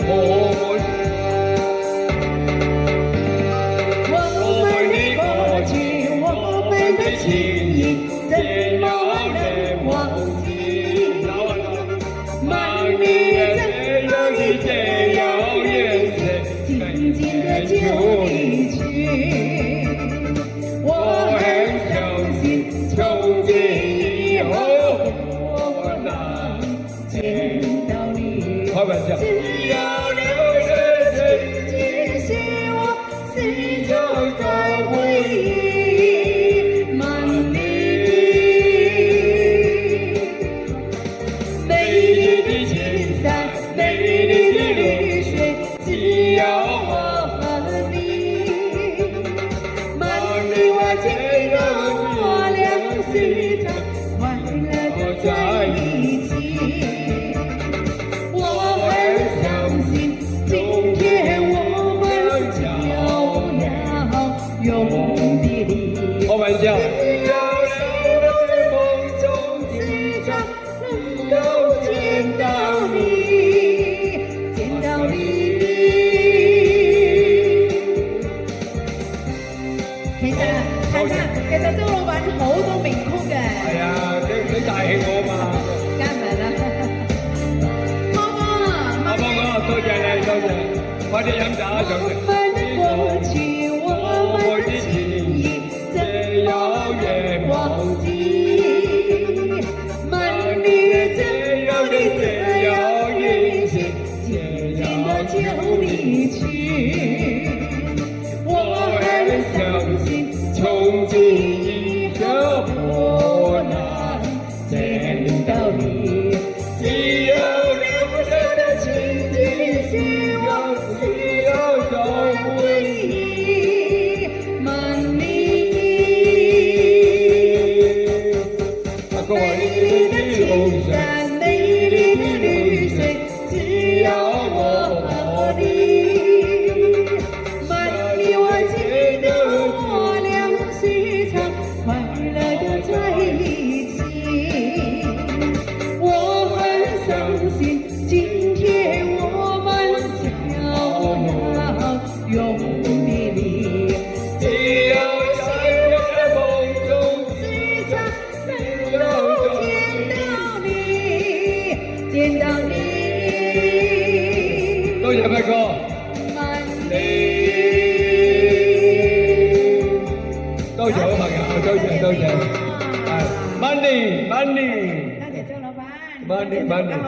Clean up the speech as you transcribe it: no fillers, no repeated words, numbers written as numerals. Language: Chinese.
我们的过去，我们的情谊，怎么能忘记？万里这样的这样远色，静静的就离去。我很相信，从今以后我能见到你。开玩笑。只要留着自己希望，谁就在回忆满里。美丽的青山，美丽的绿水，只要我和你。满里万千的我俩时常快乐的在一起。我很相信，今天我们就要永别离。开玩笑。只要谁都在梦中时常能够见到你，见到你。其實周老闆好多名曲嘅。係啊，你大氣我嘛。梗係啦。阿邦哥，多謝你，多謝。快啲飲茶上嚟。我們的過去，我們的情誼，怎麼能忘記？滿裡這樣的這樣遠行，靜靜的就離去。我很相信，從今以後我能見到你。只有留下的情景，希望只有在回憶滿裡。美麗的青山，美麗的綠水，只要我和你。滿裡萬千的我倆時常快樂的在一起。我很相信，今天我們將要永別離。只有誰在夢中時常能夠見到你，見到你。多謝輝哥。滿里。多謝好朋友，多謝多謝。係，Money，Money。多謝周老闆。Money，Money。